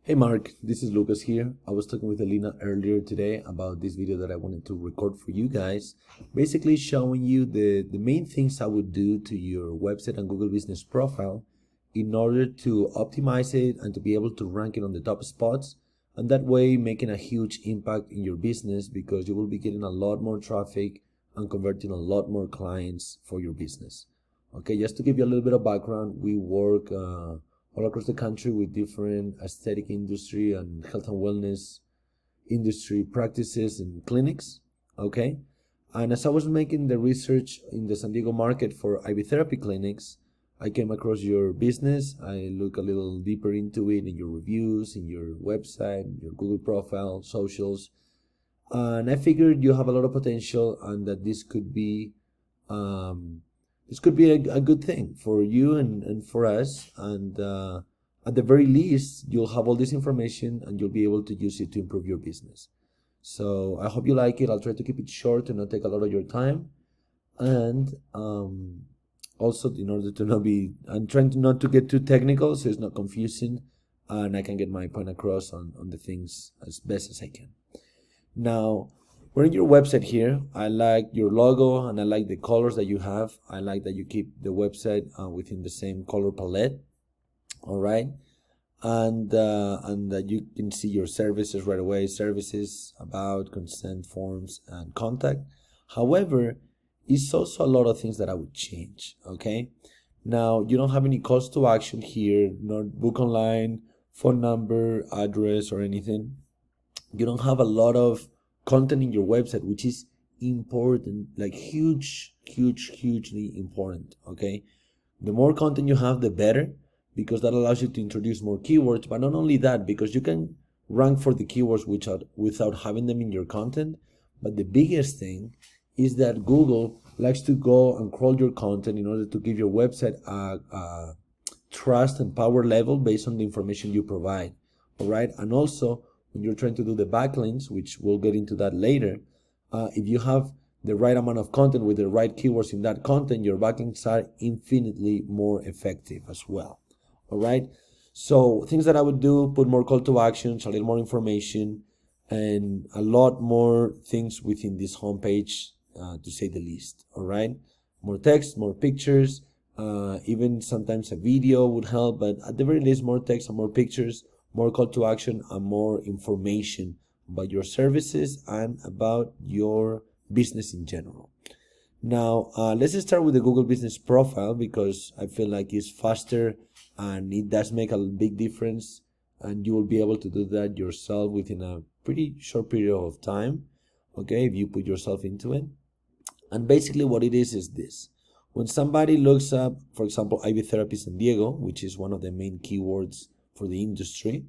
Hey Mark, this is Lucas here. I was talking with Alina earlier today about this video that I wanted to record for you guys, basically showing you the main things I would do to your website and Google Business profile in order to optimize it and to be able to rank it on the top spots, and that way making a huge impact in your business because you will be getting a lot more traffic and converting a lot more clients for your business. Okay, just to give you a little bit of background, we work all across the country with different aesthetic industry and health and wellness industry practices and clinics. Okay, and as I was making the research in the San Diego market for IV therapy clinics, I came across your business. I look a little deeper into it in your reviews, in your website, your Google profile, socials, and I figured you have a lot of potential and that this could be a good thing for you and for us. And at the very least, you'll have all this information and you'll be able to use it to improve your business. So I hope you like it. I'll try to keep it short and not take a lot of your time. And also, in order to I'm trying to not to get too technical so it's not confusing and I can get my point across on the things as best as I can. Now, we're in your website here. I like your logo and I like the colors that you have. I like that you keep the website within the same color palette. All right. And that you can see your services right away. Services, about, consent forms, and contact. However, it's also a lot of things that I would change. Okay. Now, you don't have any calls to action here, not book online, phone number, address, or anything. You don't have a lot of content in your website, which is important, like hugely important. Okay, the more content you have, the better, because that allows you to introduce more keywords. But not only that, because you can rank for the keywords without having them in your content. But the biggest thing is that Google likes to go and crawl your content in order to give your website a trust and power level based on the information you provide. All right, and also when you're trying to do the backlinks, which we'll get into that later, if you have the right amount of content with the right keywords in that content, your backlinks are infinitely more effective as well. All right. So things that I would do: put more call to actions, a little more information, and a lot more things within this homepage, to say the least. All right. More text, more pictures, even sometimes a video would help, but at the very least, more text and more pictures, more call to action, and more information about your services and about your business in general. Now, let's start with the Google Business profile because I feel like it's faster and it does make a big difference, and you will be able to do that yourself within a pretty short period of time, okay, if you put yourself into it. And basically what it is this. When somebody looks up, for example, IV Therapy San Diego, which is one of the main keywords for the industry,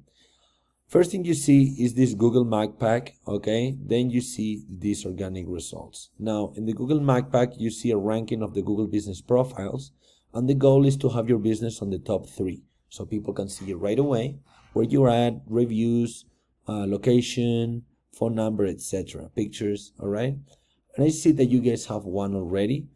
first thing you see is this Google Mag Pack, okay? Then you see these organic results. Now, in the Google Mag Pack, you see a ranking of the Google Business profiles, and the goal is to have your business on the top 3, so people can see it right away, where you're at, reviews, location, phone number, etc., pictures, all right? And I see that you guys have one already,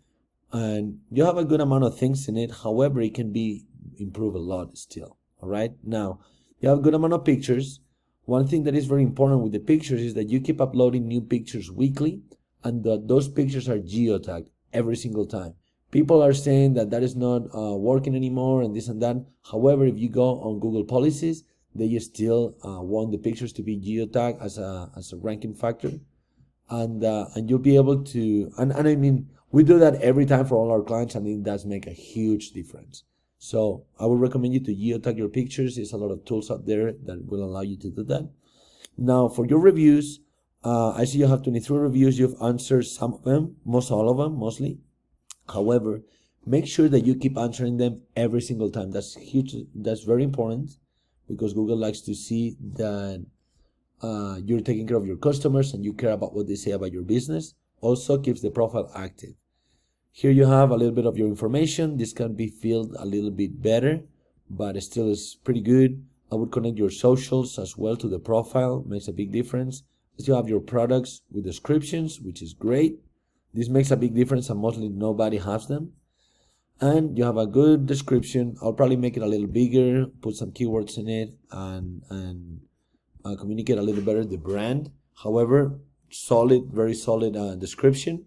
and you have a good amount of things in it. However, it can be improved a lot still. All right, now you have a good amount of pictures. One thing that is very important with the pictures is that you keep uploading new pictures weekly, and that those pictures are geotagged every single time. People are saying that is not working anymore and this and that. However, if you go on Google policies, they still want the pictures to be geotagged as a ranking factor, and you'll be able to. And I mean, we do that every time for all our clients, and it does make a huge difference. So I would recommend you to geotag your pictures. There's a lot of tools out there that will allow you to do that. Now, for your reviews, I see you have 23 reviews. You've answered some of them, all of them, mostly. However, make sure that you keep answering them every single time. That's huge. That's very important because Google likes to see that you're taking care of your customers and you care about what they say about your business. Also keeps the profile active. Here you have a little bit of your information. This can be filled a little bit better, but still is pretty good. I would connect your socials as well to the profile. Makes a big difference. You have your products with descriptions, which is great. This makes a big difference, and mostly nobody has them. and you have a good description. I'll probably make it a little bigger, put some keywords in it, and communicate a little better the brand. However, solid, very solid description,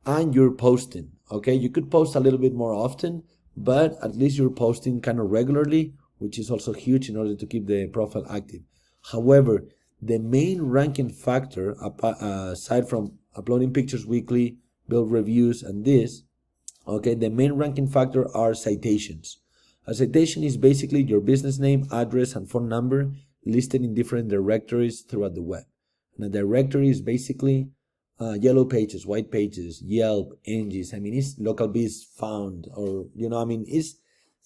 and you're posting. Okay, you could post a little bit more often, but at least you're posting kind of regularly, which is also huge in order to keep the profile active. However, the main ranking factor, aside from uploading pictures weekly, build reviews, and this, okay, the main ranking factor are citations. A citation is basically your business name, address, and phone number listed in different directories throughout the web. And a directory is basically yellow pages, white pages, Yelp, Angie's. I mean, it's LocalBiz found, or, I mean, it's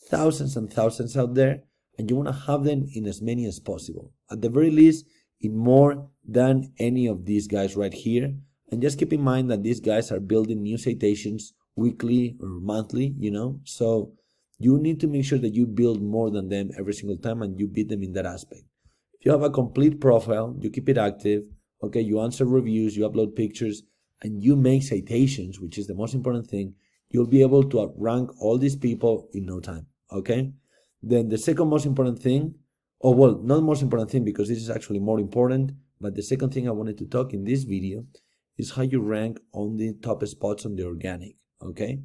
thousands and thousands out there, and you want to have them in as many as possible. At the very least, in more than any of these guys right here. And just keep in mind that these guys are building new citations weekly or monthly, so you need to make sure that you build more than them every single time and you beat them in that aspect. If you have a complete profile, you keep it active, okay, you answer reviews, you upload pictures, and you make citations, which is the most important thing, you'll be able to outrank all these people in no time, okay? Then the second most important thing, not most important thing, because this is actually more important, but the second thing I wanted to talk in this video is how you rank on the top spots on the organic, okay?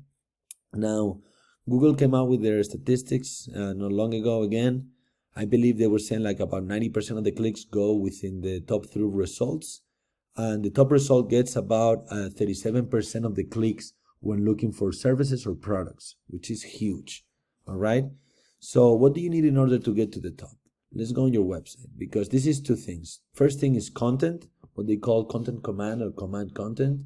Now, Google came out with their statistics not long ago again. I believe they were saying like about 90% of the clicks go within the top 3 results. And the top result gets about 37% of the clicks when looking for services or products, which is huge, all right? So what do you need in order to get to the top? Let's go on your website, because this is 2 things. First thing is content, what they call content command or command content.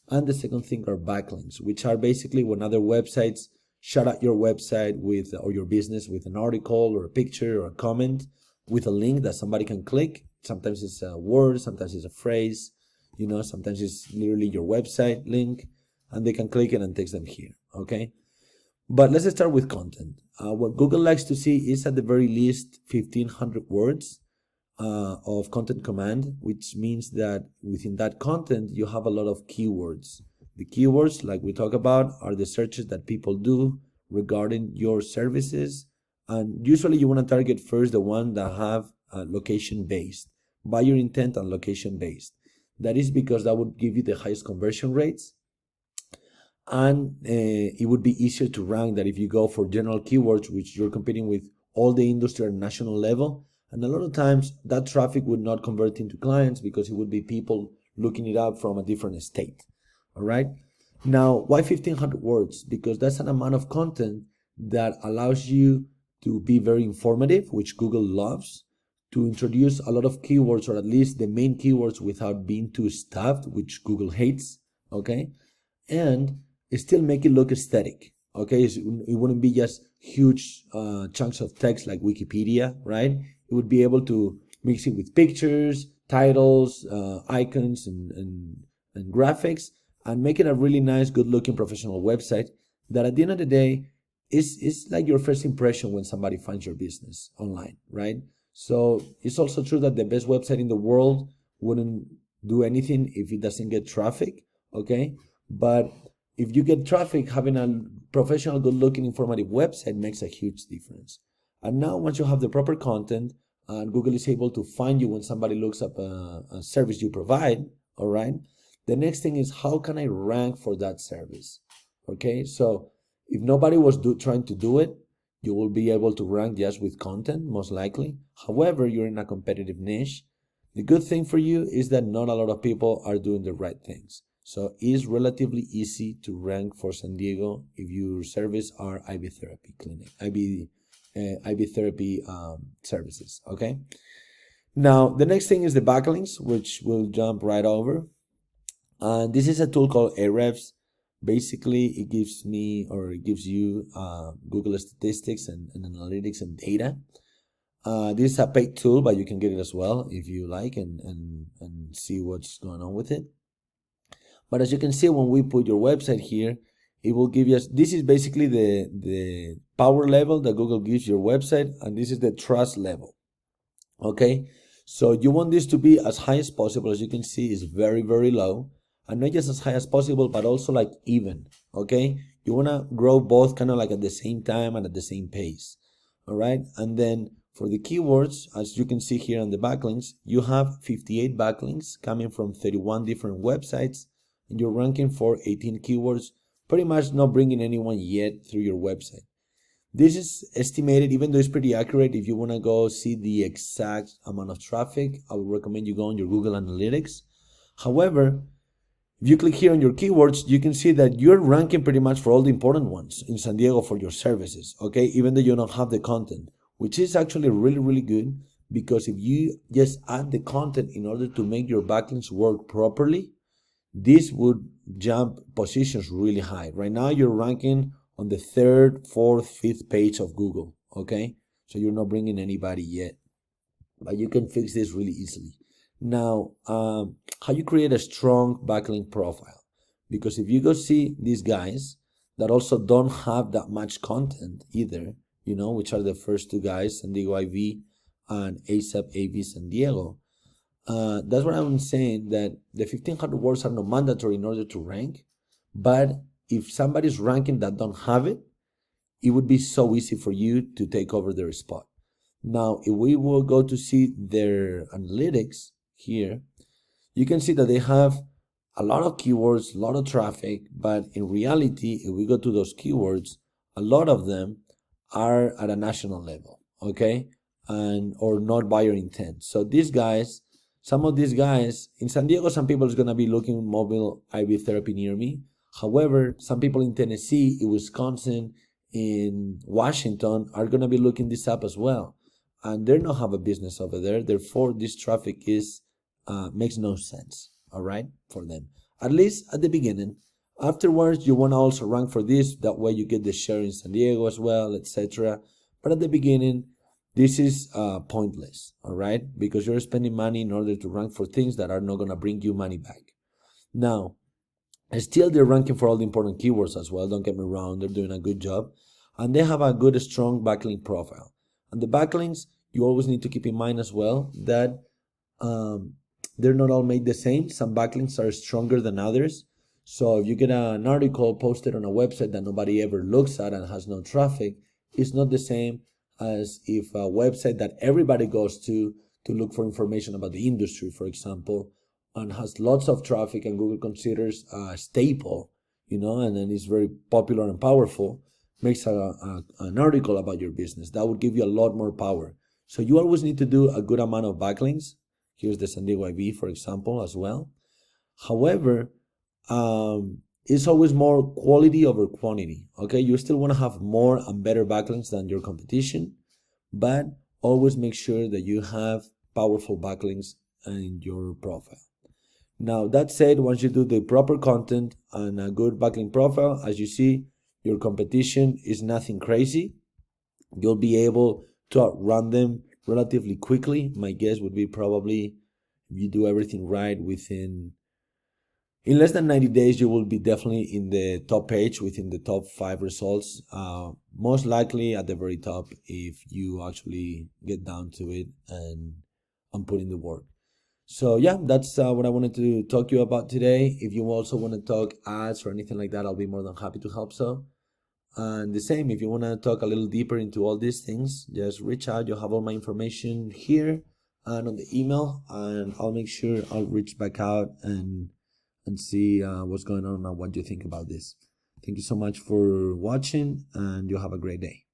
And the second thing are backlinks, which are basically when other websites shout out your website or your business with an article or a picture or a comment with a link that somebody can click. Sometimes it's a word, sometimes it's a phrase, sometimes it's literally your website link, and they can click it and takes them here, okay? But let's start with content. What Google likes to see is at the very least 1,500 words of content command, which means that within that content, you have a lot of keywords. The keywords, like we talk about, are the searches that people do regarding your services. And usually you want to target first the one that have location-based, buyer intent and location-based. That is because that would give you the highest conversion rates. And it would be easier to rank that if you go for general keywords, which you're competing with all the industry at national level. And a lot of times that traffic would not convert into clients because it would be people looking it up from a different state. All right. Now, why 1,500 words? Because that's an amount of content that allows you to be very informative, which Google loves, to introduce a lot of keywords, or at least the main keywords, without being too stuffed, which Google hates. Okay. And still make it look aesthetic. Okay. It wouldn't be just huge chunks of text like Wikipedia, right? It would be able to mix it with pictures, titles, icons, and graphics, and make it a really nice, good-looking professional website that at the end of the day is like your first impression when somebody finds your business online, right? So it's also true that the best website in the world wouldn't do anything if it doesn't get traffic, okay? But if you get traffic, having a professional, good-looking, informative website makes a huge difference. And now once you have the proper content and Google is able to find you when somebody looks up a service you provide, all right, the next thing is, how can I rank for that service? Okay, so if nobody was trying to do it, you will be able to rank just with content, most likely. However, you're in a competitive niche. The good thing for you is that not a lot of people are doing the right things. So it's relatively easy to rank for San Diego if your service are IV therapy clinic, IV therapy services, okay? Now, the next thing is the backlinks, which we'll jump right over. And this is a tool called Ahrefs. Basically, it gives you Google statistics and analytics and data. This is a paid tool, but you can get it as well if you like and see what's going on with it. But as you can see, when we put your website here, it will give you, this is basically the power level that Google gives your website, and this is the trust level. Okay, so you want this to be as high as possible. As you can see, it's very, very low. And not just as high as possible, but also like even, okay? You want to grow both kind of like at the same time and at the same pace. All right. And then for the keywords, as you can see here on the backlinks, you have 58 backlinks coming from 31 different websites, and you're ranking for 18 keywords, pretty much not bringing anyone yet through your website. This is estimated, even though it's pretty accurate. If you want to go see the exact amount of traffic, I would recommend you go on your Google Analytics. However, if you click here on your keywords, you can see that you're ranking pretty much for all the important ones in San Diego for your services, okay? Even though you don't have the content, which is actually really, really good, because if you just add the content in order to make your backlinks work properly, this would jump positions really high. Right now, you're ranking on the 3rd, 4th, 5th page of Google, okay? So you're not bringing anybody yet, but you can fix this really easily. Now, how you create a strong backlink profile? Because if you go see these guys that also don't have that much content either, which are the first two guys, San Diego IV and ASAP AV San Diego, that's what I'm saying, that the 1500 words are not mandatory in order to rank, but if somebody's ranking that don't have it, it would be so easy for you to take over their spot. Now, if we will go to see their analytics here, you can see that they have a lot of keywords, a lot of traffic, but in reality, if we go to those keywords, a lot of them are at a national level, okay? Or not buyer intent. So these guys, some of these guys, in San Diego, some people is gonna be looking mobile IV therapy near me. However, some people in Tennessee, in Wisconsin, in Washington are gonna be looking this up as well. And they don't have a business over there. Therefore, this traffic makes no sense, all right, for them. At least at the beginning. Afterwards, you want to also rank for this. That way you get the share in San Diego as well, etc. But at the beginning, this is pointless, all right, because you're spending money in order to rank for things that are not going to bring you money back. Now, still they're ranking for all the important keywords as well. Don't get me wrong. They're doing a good job. And they have a good, strong backlink profile. And the backlinks, you always need to keep in mind as well that they're not all made the same. Some backlinks are stronger than others. So if you get an article posted on a website that nobody ever looks at and has no traffic, it's not the same as if a website that everybody goes to look for information about the industry, for example, and has lots of traffic and Google considers a staple, and then it's very popular and powerful, makes an article about your business. That would give you a lot more power. So you always need to do a good amount of backlinks. Here's the San Diego IV, for example, as well. However, it's always more quality over quantity, okay? You still want to have more and better backlinks than your competition, but always make sure that you have powerful backlinks in your profile. Now, that said, once you do the proper content and a good backlink profile, as you see, your competition is nothing crazy. You'll be able to outrun them relatively quickly. My guess would be probably, if you do everything right, in less than 90 days, you will be definitely in the top page, within the top 5 results. Most likely at the very top if you actually get down to it and put in the work. So yeah, that's what I wanted to talk to you about today. If you also want to talk ads or anything like that, I'll be more than happy to help. And the same, if you want to talk a little deeper into all these things, just reach out. You'll have all my information here and on the email, and I'll make sure I'll reach back out and see what's going on and what you think about this. Thank you so much for watching, and you have a great day.